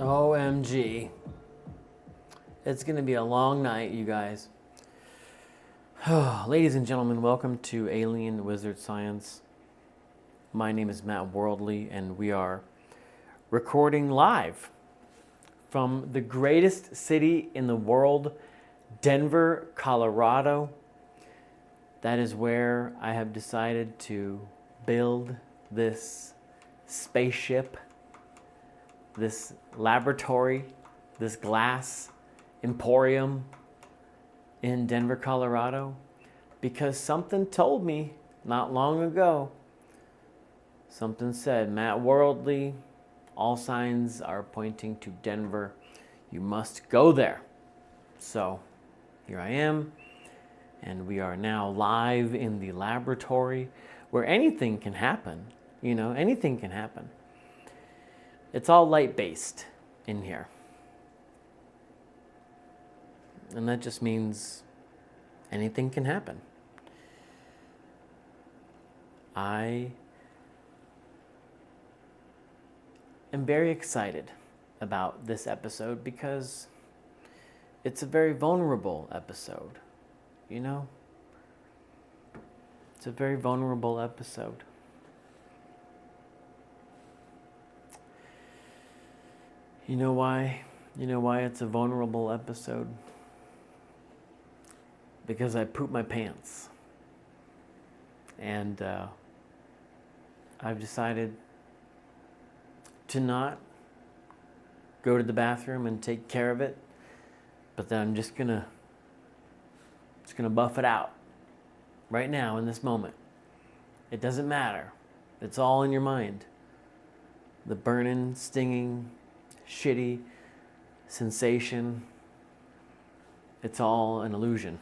OMG. It's going to be a long night, you guys. Ladies and gentlemen, welcome to Alien Wizard Science. My name is Matt Worldly, and we are recording live from the greatest city in the world, Denver, Colorado. That is where I have decided to build this spaceship, this laboratory, this glass emporium in Denver, Colorado, because something told me not long ago. Something said, Matt Worldly, all signs are pointing to Denver. You must go there. So here I am, and we are now live in the laboratory where anything can happen. You know, anything can happen. It's all light-based in here. And that just means anything can happen. I am very excited about this episode because it's a very vulnerable episode, you know? It's a very vulnerable episode. You know why? You know why it's a vulnerable episode? Because I pooped my pants. And I've decided to not go to the bathroom and take care of it, but then I'm just gonna buff it out right now in this moment. It doesn't matter. It's all in your mind. The burning, stinging, shitty sensation, it's all an illusion.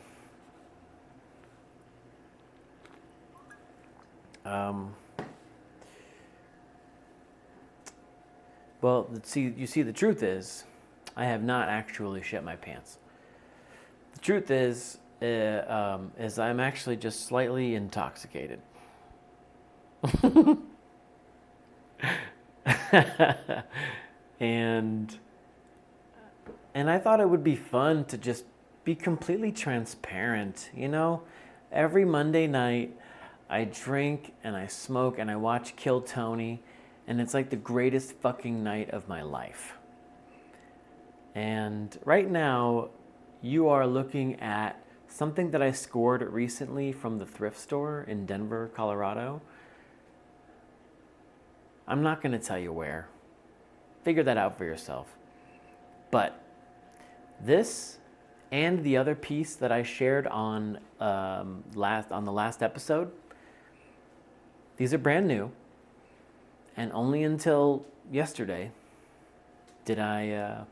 Well, you see, the truth is, I have not actually shit my pants. The truth is I'm actually just slightly intoxicated. And I thought it would be fun to just be completely transparent, you know? Every Monday night, I drink and I smoke and I watch Kill Tony, and it's like the greatest fucking night of my life. And right now, you are looking at something that I scored recently from the thrift store in Denver, Colorado. I'm not going to tell you where. Figure that out for yourself. But this and the other piece that I shared on the last episode, these are brand new, and only until yesterday did I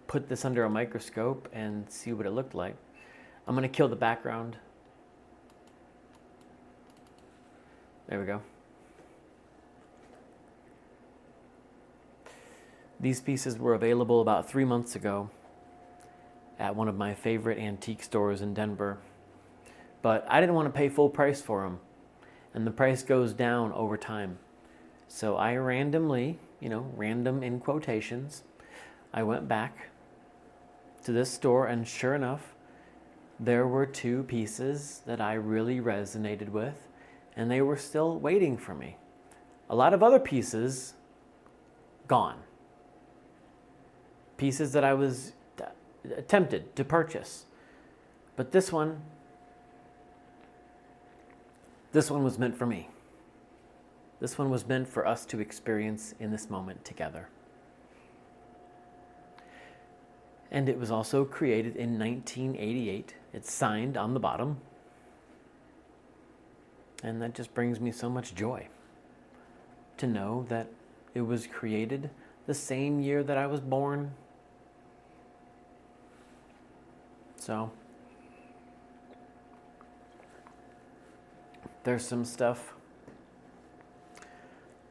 put this under a microscope and see what it looked like. I'm going to kill the background. There we go. These pieces were available about 3 months ago at one of my favorite antique stores in Denver. But I didn't want to pay full price for them. And the price goes down over time. So I randomly, random in quotations, I went back to this store, and sure enough, there were 2 pieces that I really resonated with, and they were still waiting for me. A lot of other pieces, gone. Pieces that I was tempted to purchase. But this one was meant for me. This one was meant for us to experience in this moment together. And it was also created in 1988. It's signed on the bottom. And that just brings me so much joy to know that it was created the same year that I was born. So there's some stuff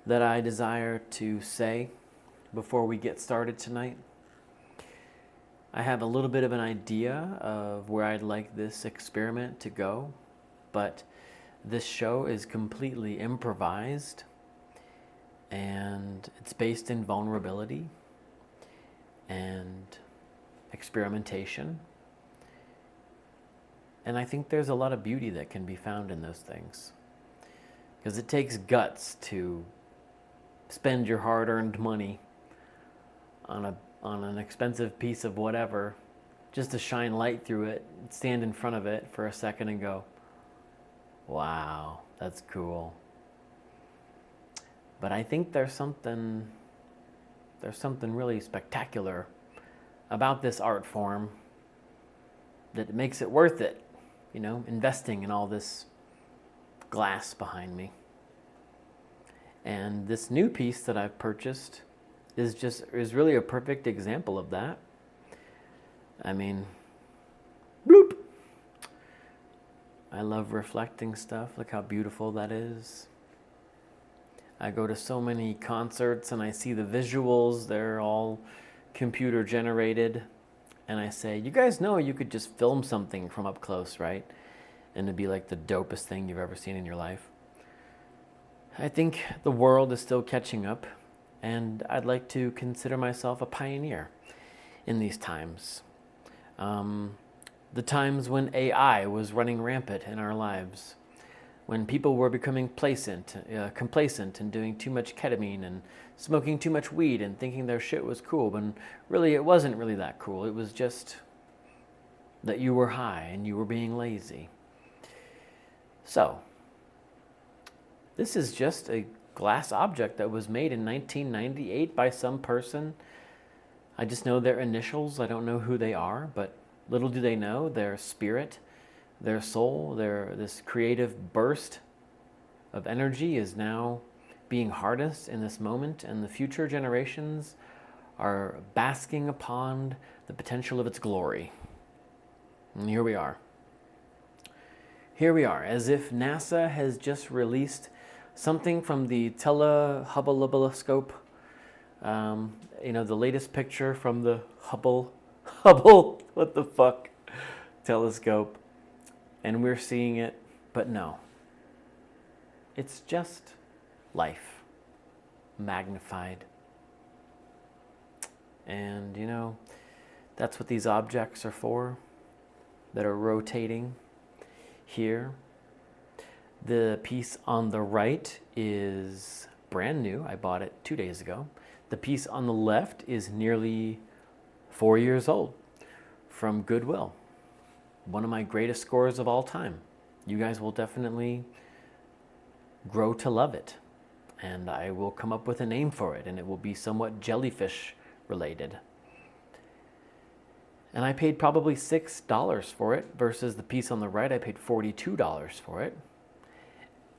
that I desire to say before we get started tonight. I have a little bit of an idea of where I'd like this experiment to go, but this show is completely improvised, and it's based in vulnerability, and experimentation. And I think there's a lot of beauty that can be found in those things. Because it takes guts to spend your hard-earned money on an expensive piece of whatever, just to shine light through it, stand in front of it for a second and go, wow, that's cool. But I think there's something really spectacular about this art form that makes it worth it, investing in all this glass behind me. And this new piece that I've purchased is really a perfect example of that. I mean, bloop. I love reflecting stuff. Look how beautiful that is. I go to so many concerts and I see the visuals. They're all computer generated. And I say, you guys know you could just film something from up close, right? And it'd be like the dopest thing you've ever seen in your life. I think the world is still catching up, and I'd like to consider myself a pioneer in these times. The times when AI was running rampant in our lives, when people were becoming complacent and doing too much ketamine and smoking too much weed and thinking their shit was cool, when really it wasn't really that cool. It was just that you were high and you were being lazy. So, this is just a glass object that was made in 1998 by some person. I just know their initials. I don't know who they are, but little do they know their spirit, their soul, this creative burst of energy is now being harnessed in this moment, and the future generations are basking upon the potential of its glory. And here we are. Here we are, as if NASA has just released something from the telescope, the latest picture from the Hubble, what the fuck, telescope, and we're seeing it, but no. It's just life, magnified. And, that's what these objects are for, that are rotating here. The piece on the right is brand new. I bought it 2 days ago. The piece on the left is nearly 4 years old from Goodwill. One of my greatest scores of all time. You guys will definitely grow to love it. And I will come up with a name for it, and it will be somewhat jellyfish related. And I paid probably $6 for it versus the piece on the right, I paid $42 for it.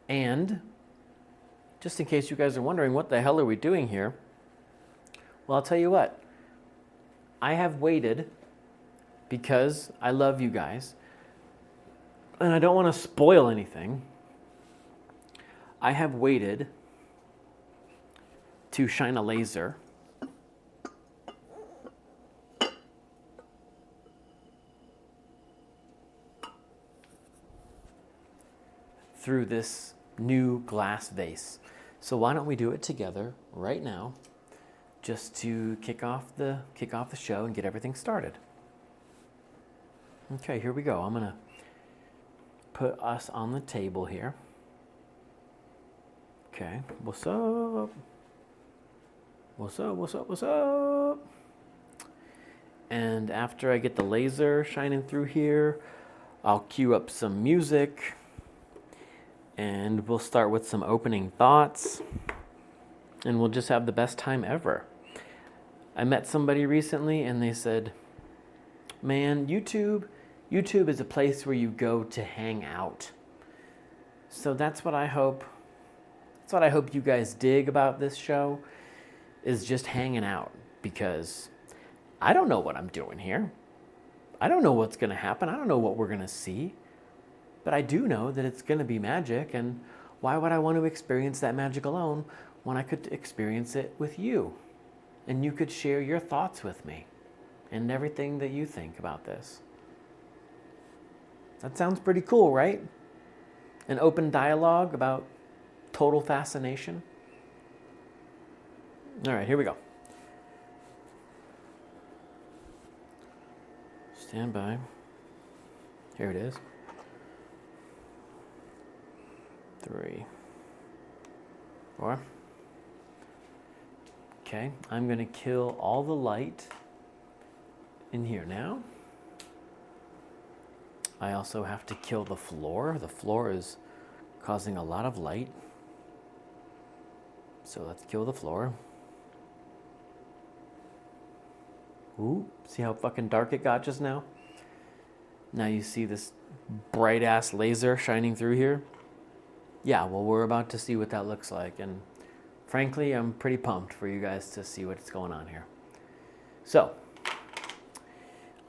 And just in case you guys are wondering, what the hell are we doing here? Well, I'll tell you what. I have waited because I love you guys and I don't want to spoil anything. I have waited to shine a laser through this new glass vase. So why don't we do it together right now, just to kick off the show and get everything started. Okay, here we go. I'm gonna put us on the table here. Okay, what's up? What's up, what's up, what's up? And after I get the laser shining through here, I'll cue up some music and we'll start with some opening thoughts and we'll just have the best time ever. I met somebody recently and they said, man, YouTube is a place where you go to hang out. So that's what I hope you guys dig about this show, is just hanging out, because I don't know what I'm doing here. I don't know what's going to happen. I don't know what we're going to see. But I do know that it's going to be magic, and why would I want to experience that magic alone when I could experience it with you? And you could share your thoughts with me and everything that you think about this. That sounds pretty cool, right? An open dialogue about total fascination. All right, here we go. Stand by. Here it is. 3, 4. Okay, I'm going to kill all the light in here now. I also have to kill the floor. The floor is causing a lot of light. So let's kill the floor. Ooh, see how fucking dark it got just now? Now you see this bright ass laser shining through here? Yeah, well, we're about to see what that looks like. And frankly, I'm pretty pumped for you guys to see what's going on here. So,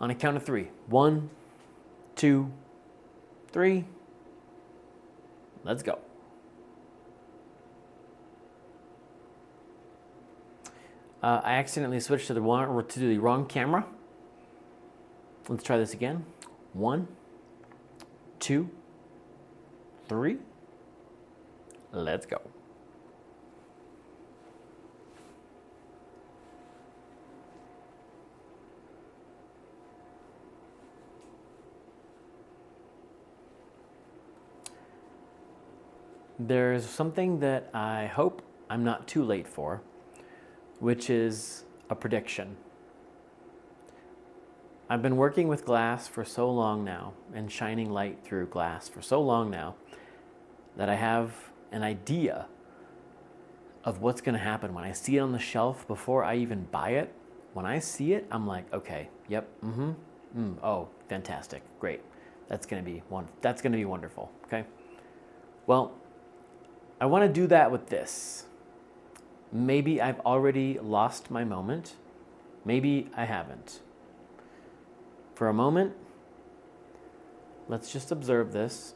on a count of 3. 1, 2, 3. Let's go. I accidentally switched to the wrong camera. Let's try this again. 1, 2, 3. Let's go. There's something that I hope I'm not too late for, which is a prediction. I've been working with glass for so long now and shining light through glass for so long now that I have an idea of what's going to happen when I see it on the shelf before I even buy it. When I see it, I'm like, okay, yep, oh, fantastic, great. That's going to be wonderful, okay? Well, I want to do that with this. Maybe I've already lost my moment. Maybe I haven't. For a moment, let's just observe this.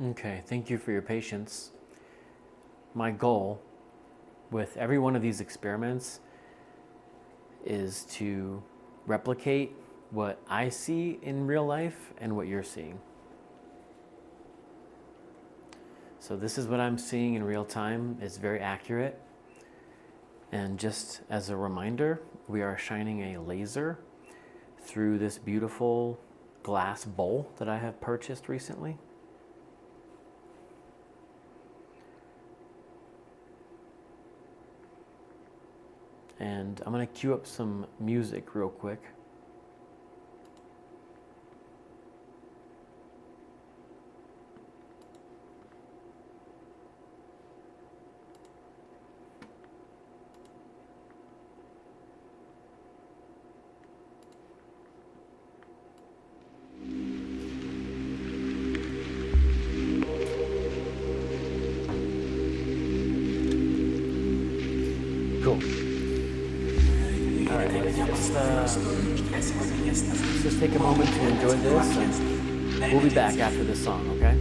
Okay, thank you for your patience. My goal with every one of these experiments is to replicate what I see in real life and what you're seeing. So this is what I'm seeing in real time. It's very accurate. And just as a reminder, we are shining a laser through this beautiful glass bowl that I have purchased recently. And I'm going to cue up some music real quick. Cool. All right, let's just take a moment to enjoy this, and we'll be back after this song, okay?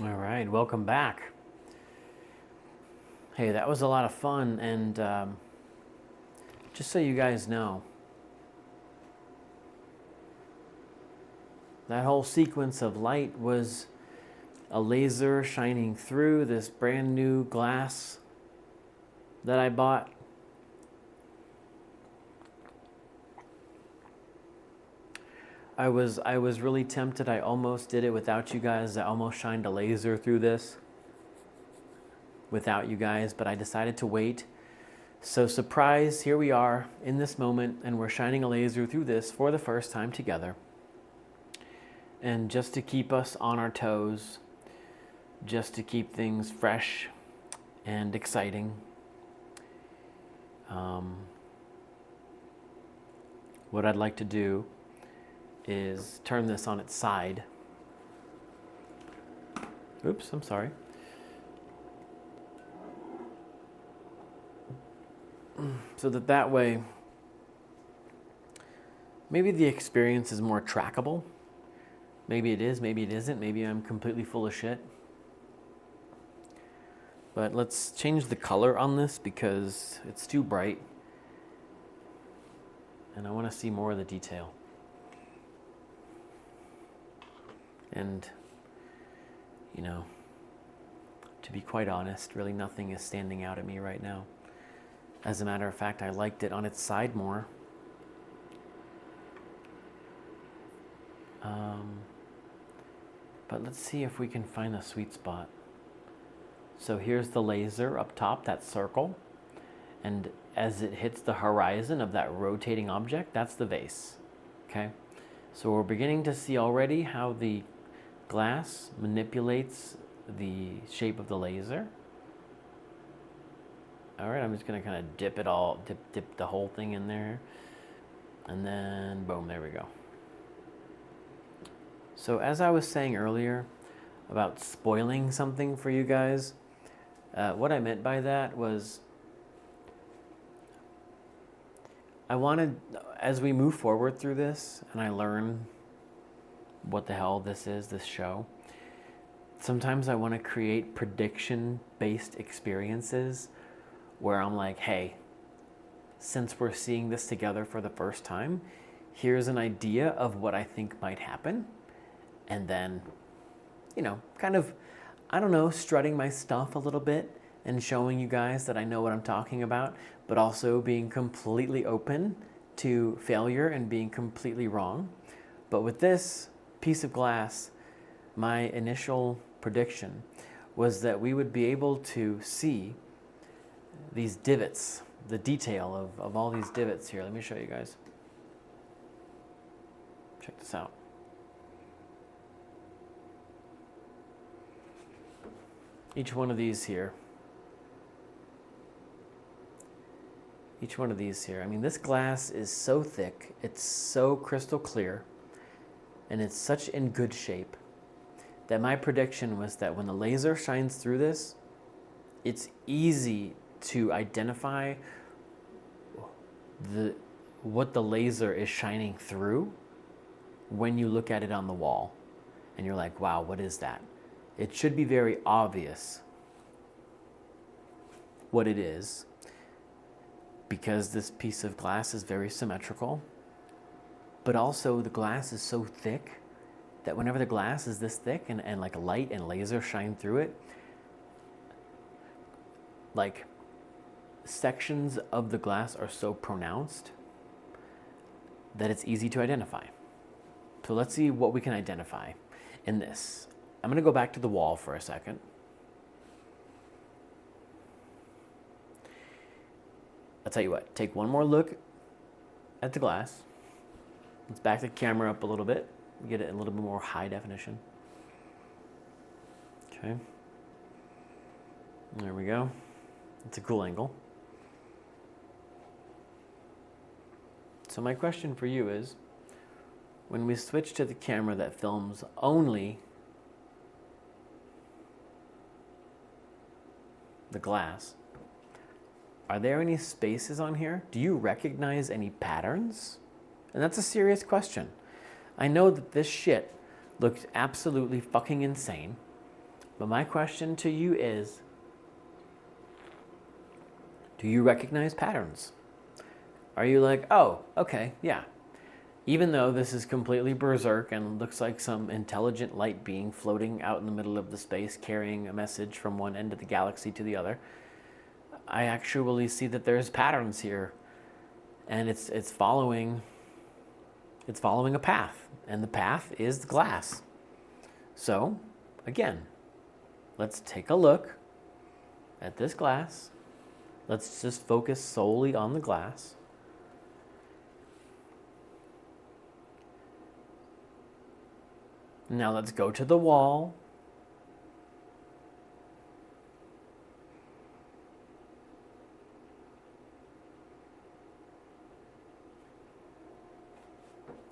All right, welcome back. Hey, that was a lot of fun, and just so you guys know, that whole sequence of light was a laser shining through this brand new glass that I bought. I was really tempted. I almost did it without you guys. I almost shined a laser through this without you guys, but I decided to wait. So surprise, here we are in this moment, and we're shining a laser through this for the first time together. And just to keep us on our toes, just to keep things fresh and exciting, what I'd like to do is turn this on its side. Oops, I'm sorry. So that way, maybe the experience is more trackable. Maybe it is, maybe it isn't. Maybe I'm completely full of shit. But let's change the color on this because it's too bright. And I want to see more of the detail. And, you know, to be quite honest, really nothing is standing out at me right now. As a matter of fact, I liked it on its side more. But let's see if we can find a sweet spot. So here's the laser up top, that circle. And as it hits the horizon of that rotating object, that's the vase. Okay? So we're beginning to see already how the glass manipulates the shape of the laser. All right, I'm just gonna kind of dip the whole thing in there. And then boom, there we go. So as I was saying earlier about spoiling something for you guys, what I meant by that was I wanted, as we move forward through this and I learn what the hell this is, this show, sometimes I want to create prediction-based experiences where I'm like, hey, since we're seeing this together for the first time, here's an idea of what I think might happen. And then, you know, kind of, I don't know, strutting my stuff a little bit and showing you guys that I know what I'm talking about, but also being completely open to failure and being completely wrong. But with this piece of glass, my initial prediction was that we would be able to see these divots, the detail of all these divots here. Let me show you guys. Check this out. Each one of these here. I mean, this glass is so thick, it's so crystal clear, and it's such in good shape that my prediction was that when the laser shines through this, it's easy to identify what the laser is shining through when you look at it on the wall. And you're like, wow, what is that? It should be very obvious what it is, because this piece of glass is very symmetrical, but also the glass is so thick that whenever the glass is this thick and like light and laser shine through it, like sections of the glass are so pronounced that it's easy to identify. So let's see what we can identify in this. I'm going to go back to the wall for a second. I'll tell you what, take one more look at the glass. Let's back the camera up a little bit, get it a little bit more high definition. Okay. There we go. It's a cool angle. So my question for you is, when we switch to the camera that films only the glass, are there any spaces on here? Do you recognize any patterns? And that's a serious question. I know that this shit looks absolutely fucking insane, but my question to you is, do you recognize patterns? Are you like, oh, okay, yeah. Even though this is completely berserk and looks like some intelligent light being floating out in the middle of the space carrying a message from one end of the galaxy to the other, I actually see that there's patterns here, and it's following a path, and the path is the glass. So, again, let's take a look at this glass. Let's just focus solely on the glass. Now let's go to the wall.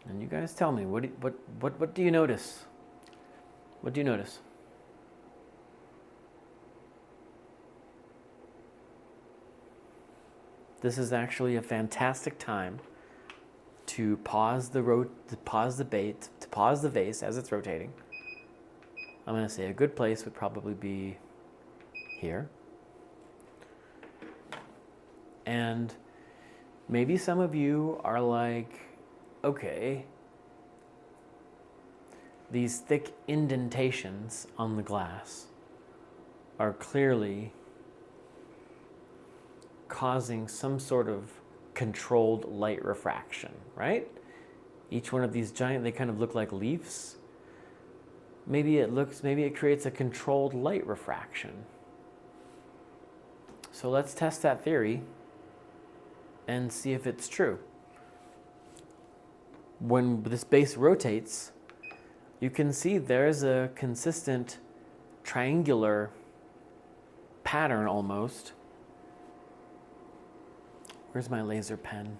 And you guys tell me, what do you notice? What do you notice? This is actually a fantastic time to pause the vase as it's rotating. I'm going to say a good place would probably be here. And maybe some of you are like, okay, these thick indentations on the glass are clearly causing some sort of controlled light refraction, right? Each one of these giant, they kind of look like leaves. Maybe it creates a controlled light refraction. So let's test that theory and see if it's true. When this base rotates, you can see there's a consistent triangular pattern almost. Where's my laser pen?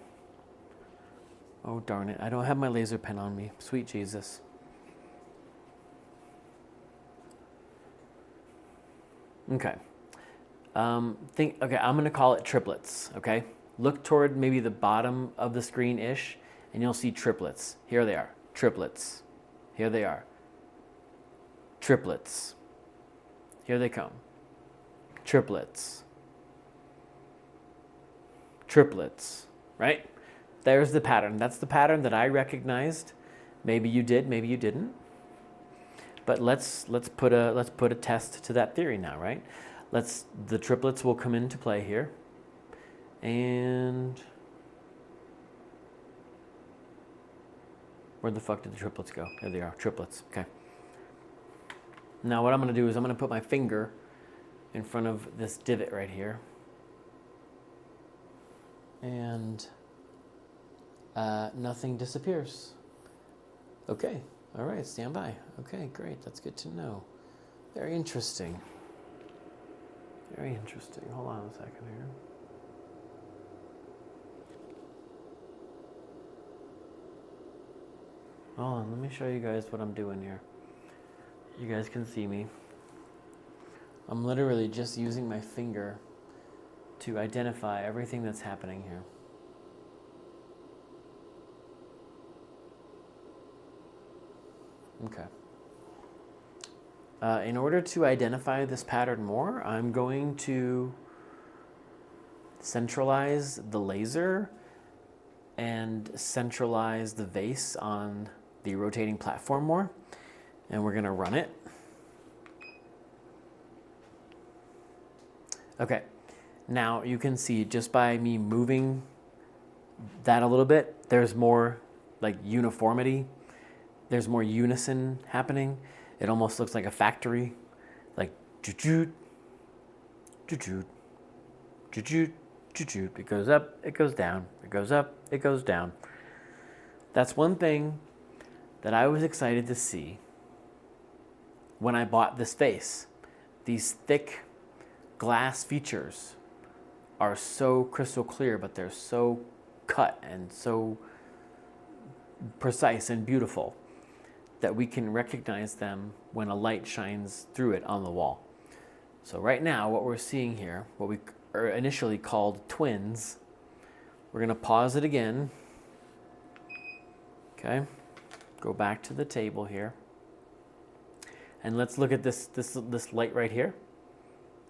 Oh, darn it. I don't have my laser pen on me. Sweet Jesus. Okay. I'm going to call it triplets, okay? Look toward maybe the bottom of the screen-ish, and you'll see triplets. Here they are. Triplets. Here they are. Triplets. Here they come. Triplets. Triplets, right? There's the pattern. That's the pattern that I recognized. Maybe you did, maybe you didn't. But let's put a test to that theory now, right? The triplets will come into play here. And where the fuck did the triplets go? There they are, triplets. Okay. Now what I'm going to do is I'm going to put my finger in front of this divot right here. And nothing disappears. Okay, all right, stand by. Okay, great, that's good to know. Very interesting. Very interesting. Hold on a second here. Hold on, let me show you guys what I'm doing here. You guys can see me. I'm literally just using my finger to identify everything that's happening here. Okay. In order to identify this pattern more, I'm going to centralize the laser and centralize the vase on the rotating platform more. And we're going to run it. Okay. Now you can see just by me moving that a little bit, there's more like uniformity. There's more unison happening. It almost looks like a factory, like choo-choo, choo-choo, choo-choo, choo-choo. It goes up, it goes down, it goes up, it goes down. That's one thing that I was excited to see when I bought this vase. These thick glass features are so crystal clear, but they're so cut and so precise and beautiful that we can recognize them when a light shines through it on the wall. So right now, what we're seeing here, what we initially called twins, we're going to pause it again. Okay, go back to the table here. And let's look at this light right here,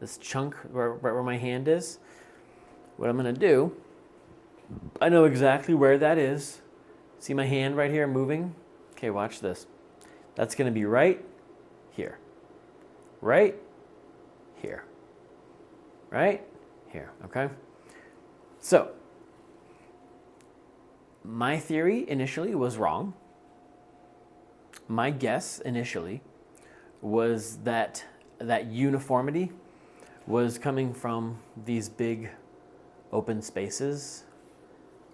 this chunk right where my hand is. What I'm going to do, I know exactly where that is. See my hand right here moving? Okay, watch this. That's going to be right here. Right here. Right here, okay? So, my theory initially was wrong. My guess initially was that uniformity was coming from these big open spaces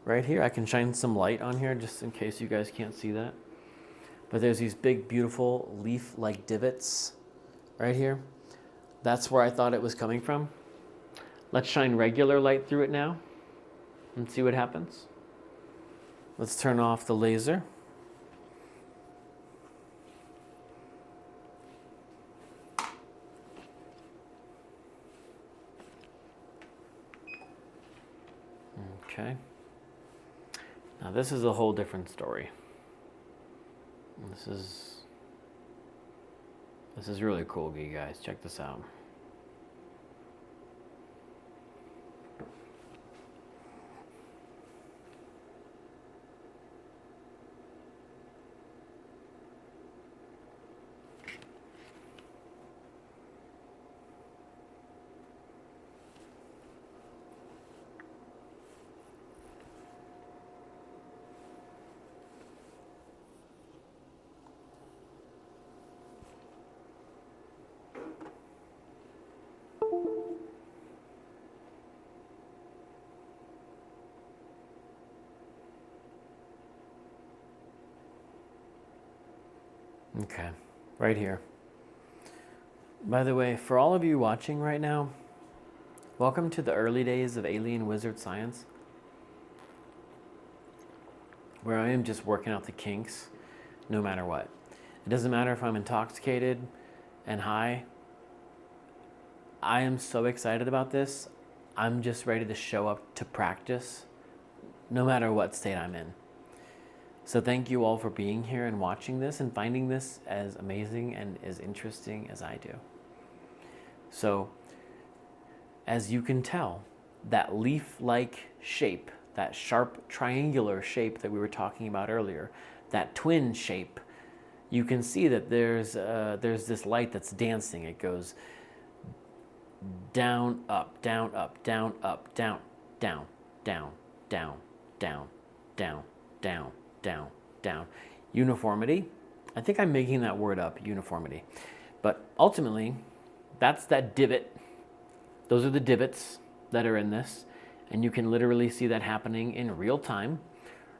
right here. I can shine some light on here just in case you guys can't see that. but there's these big, beautiful leaf-like divots right here. That's where I thought it was coming from. Let's shine regular light through it now and see what happens. Let's turn off the laser. Okay. Now this is a whole different story. This is really cool, you guys. Check this out. Okay, right here. By the way, for all of you watching right now, welcome to the early days of Alien Wizard Science, where I am just working out the kinks no matter what. It doesn't matter if I'm intoxicated and high. I am so excited about this. I'm just ready to show up to practice no matter what state I'm in. So thank you all for being here and watching this and finding this as amazing and as interesting as I do. So, as you can tell, that leaf-like shape, that sharp triangular shape that we were talking about earlier, that twin shape, you can see that there's this light that's dancing. It goes down, up, down, up, down, up, down, down, down, down, down, down, down, down, down. Uniformity. I think I'm making that word up, uniformity. But ultimately, that's that divot. Those are the divots that are in this. And you can literally see that happening in real time,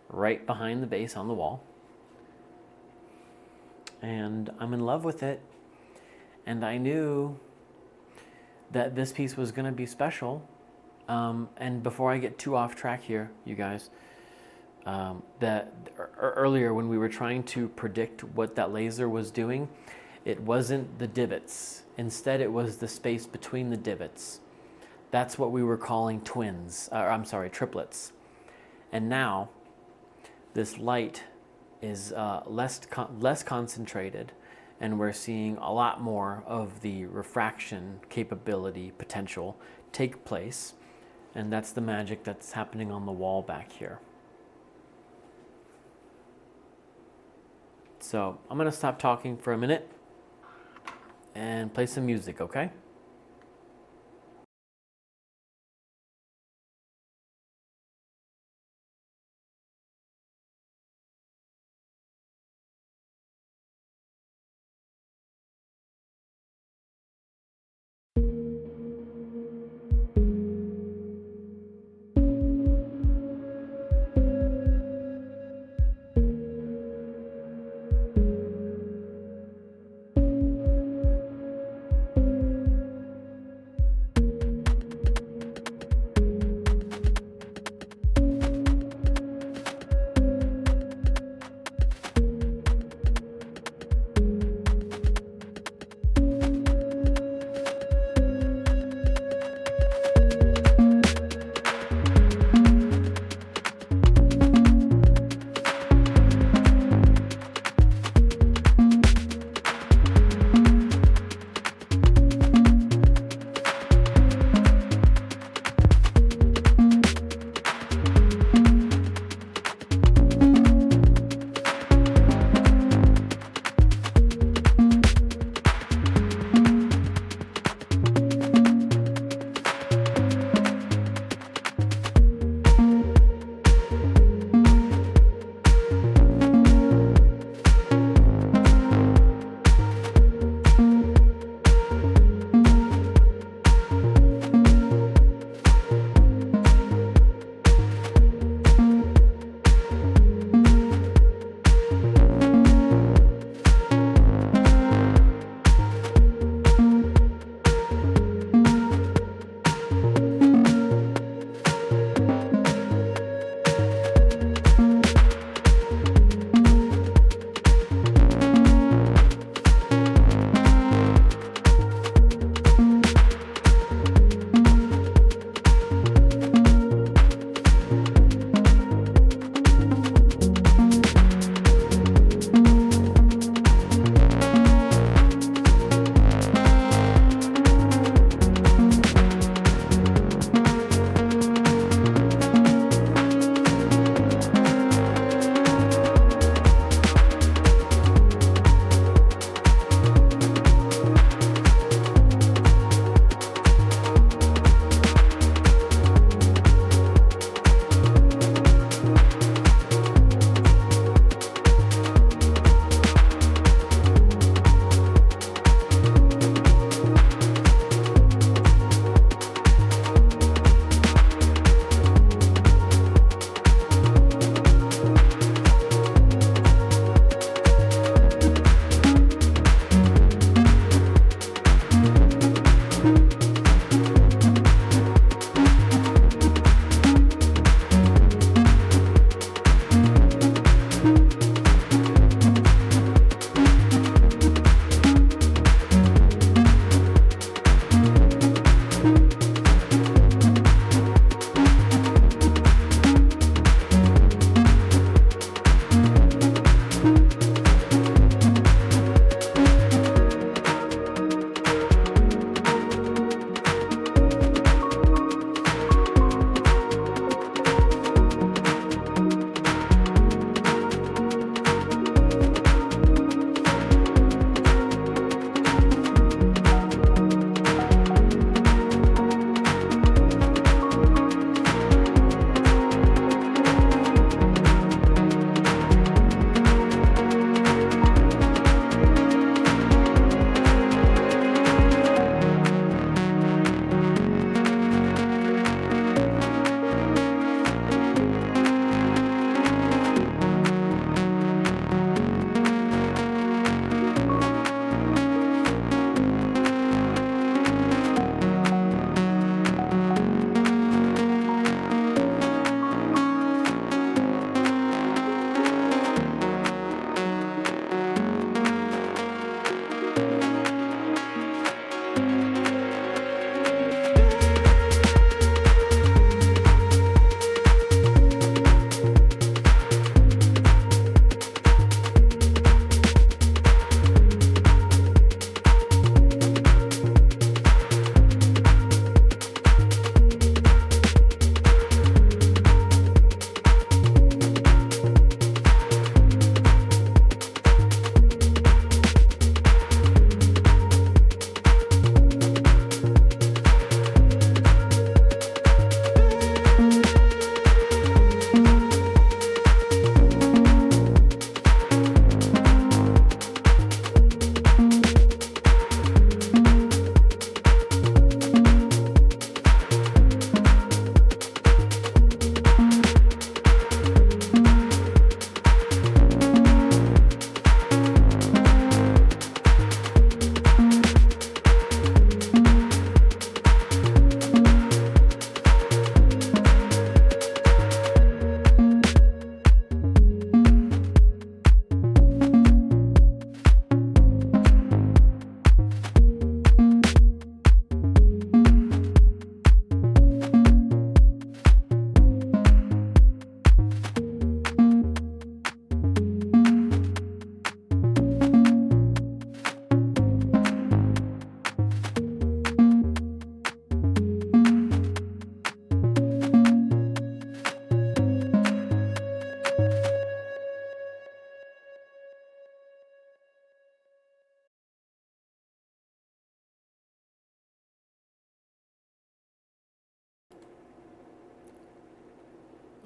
right behind the base on the wall. And I'm in love with it. And I knew that this piece was going to be special. And before I get too off track here, you guys, that earlier when we were trying to predict what that laser was doing, it wasn't the divots. Instead, it was the space between the divots. That's what we were calling triplets. And now, this light is less concentrated, and we're seeing a lot more of the refraction capability potential take place. And that's the magic that's happening on the wall back here. So I'm going to stop talking for a minute and play some music, okay?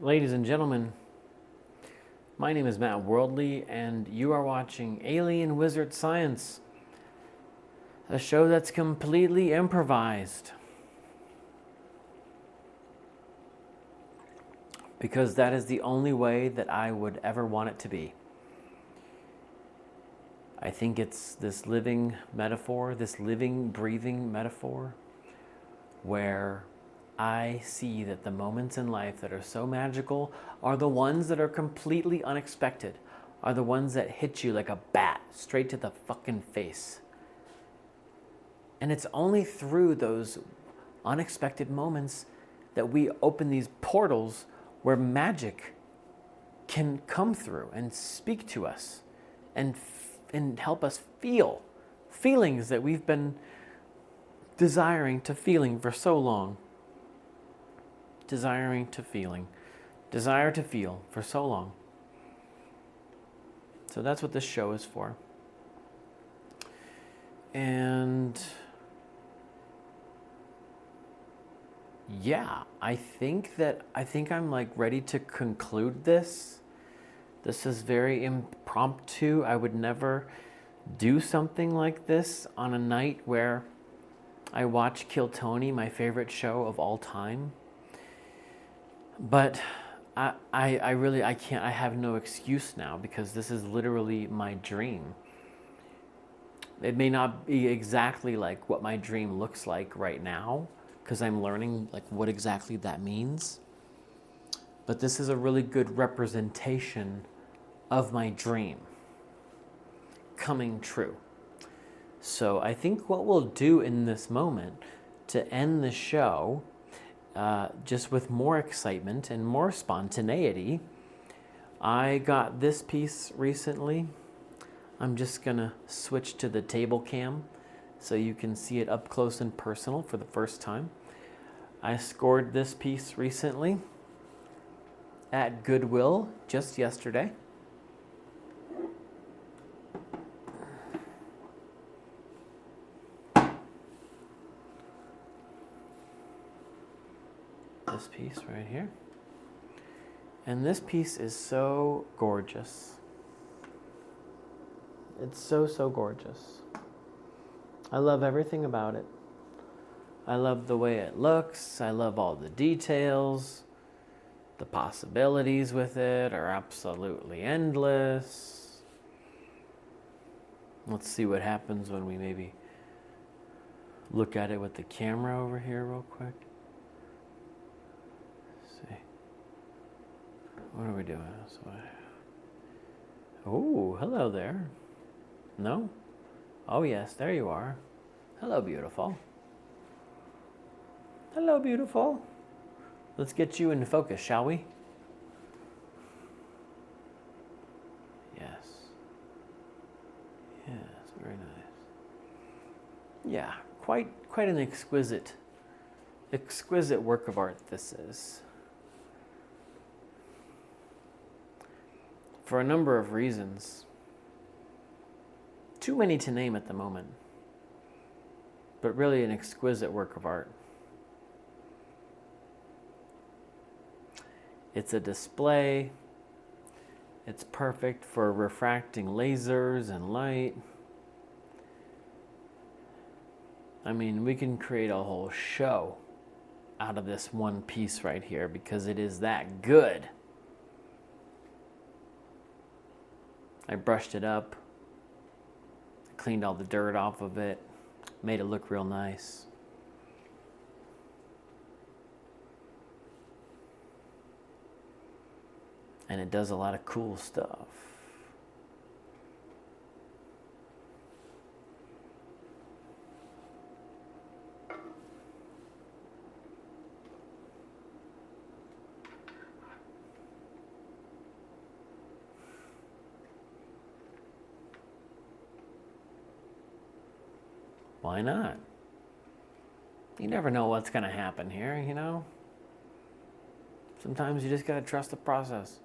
Ladies and gentlemen, my name is Matt Worldly, and you are watching Alien Wizard Science, a show that's completely improvised. Because that is the only way that I would ever want it to be. I think it's this living metaphor, this living, breathing metaphor, where I see that the moments in life that are so magical are the ones that are completely unexpected, are the ones that hit you like a bat straight to the fucking face. And it's only through those unexpected moments that we open these portals where magic can come through and speak to us and help us feel feelings that we've been desiring to feeling for so long. Desire to feel for so long. So that's what this show is for. And yeah, I think I'm like ready to conclude this. This is very impromptu. I would never do something like this on a night where I watch Kill Tony, my favorite show of all time. But I can't, I have no excuse now because this is literally my dream. It may not be exactly like what my dream looks like right now because I'm learning like what exactly that means. But this is a really good representation of my dream coming true. So I think what we'll do in this moment to end the show, just with more excitement and more spontaneity, I got this piece recently. I'm just gonna switch to the table cam so you can see it up close and personal for the first time. I scored this piece recently at Goodwill just yesterday. This piece right here. And this piece is so gorgeous. It's so gorgeous. I love everything about it. I love the way it looks. I love all the details. The possibilities with it are absolutely endless. Let's see what happens when we maybe look at it with the camera over here real quick. What are we doing? Oh, hello there. No? Oh, yes, there you are. Hello, beautiful. Hello, beautiful. Let's get you in focus, shall we? Yes. Yes, very nice. Yeah, quite an exquisite work of art this is. For a number of reasons. Too many to name at the moment. But really an exquisite work of art. It's a display. It's perfect for refracting lasers and light. I mean, we can create a whole show out of this one piece right here because it is that good. I brushed it up, cleaned all the dirt off of it, made it look real nice. And it does a lot of cool stuff. Why not? You never know what's going to happen here, you know? Sometimes you just got to trust the process.